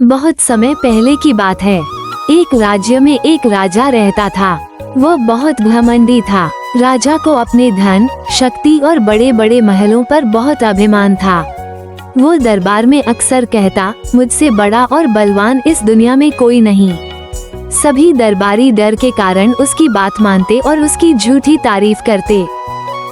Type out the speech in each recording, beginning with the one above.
बहुत समय पहले की बात है। एक राज्य में एक राजा रहता था। वह बहुत घमंडी था। राजा को अपने धन, शक्ति और बड़े बड़े महलों पर बहुत अभिमान था। वो दरबार में अक्सर कहता, मुझसे बड़ा और बलवान इस दुनिया में कोई नहीं। सभी दरबारी डर के कारण उसकी बात मानते और उसकी झूठी तारीफ करते।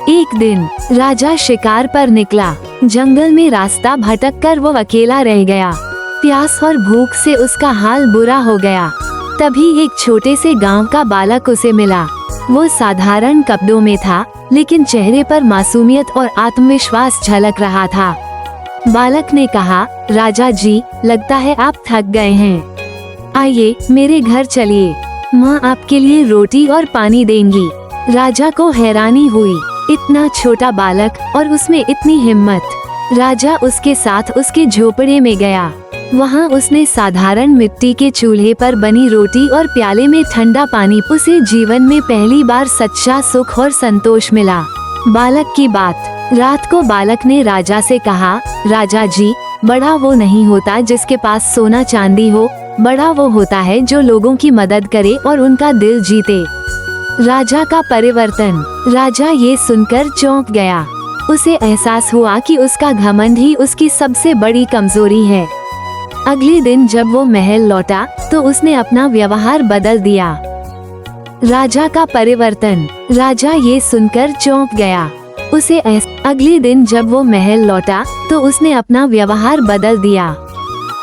एक दिन राजा शिकार पर निकला। जंगल में रास्ता भटक कर वो अकेला रह गया। प्यास और भूख से उसका हाल बुरा हो गया। तभी एक छोटे से गांव का बालक उसे मिला। वो साधारण कपड़ों में था, लेकिन चेहरे पर मासूमियत और आत्मविश्वास झलक रहा था। बालक ने कहा, राजा जी, लगता है आप थक गए हैं। आइए मेरे घर चलिए, माँ आपके लिए रोटी और पानी देंगी। राजा को हैरानी हुई, इतना छोटा बालक और उसमें इतनी हिम्मत। राजा उसके साथ उसके झोपड़े में गया। वहाँ उसने साधारण मिट्टी के चूल्हे पर बनी रोटी और प्याले में ठंडा पानी। उसे जीवन में पहली बार सच्चा सुख और संतोष मिला। बालक की बात। रात को बालक ने राजा से कहा, राजा जी, बड़ा वो नहीं होता जिसके पास सोना चांदी हो, बड़ा वो होता है जो लोगों की मदद करे और उनका दिल जीते। राजा का परिवर्तन। राजा ये सुनकर चौंक गया। उसे एहसास हुआ कि उसका घमंड ही उसकी सबसे बड़ी कमजोरी है। अगले दिन जब वो महल लौटा तो उसने अपना व्यवहार बदल दिया। राजा का परिवर्तन। राजा ये सुनकर चौंक गया। अगले दिन जब वो महल लौटा तो उसने अपना व्यवहार बदल दिया।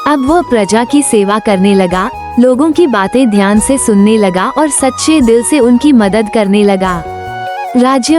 अब वो प्रजा की सेवा करने लगा, लोगों की बातें ध्यान से सुनने लगा और सच्चे दिल से उनकी मदद करने लगा। राज्य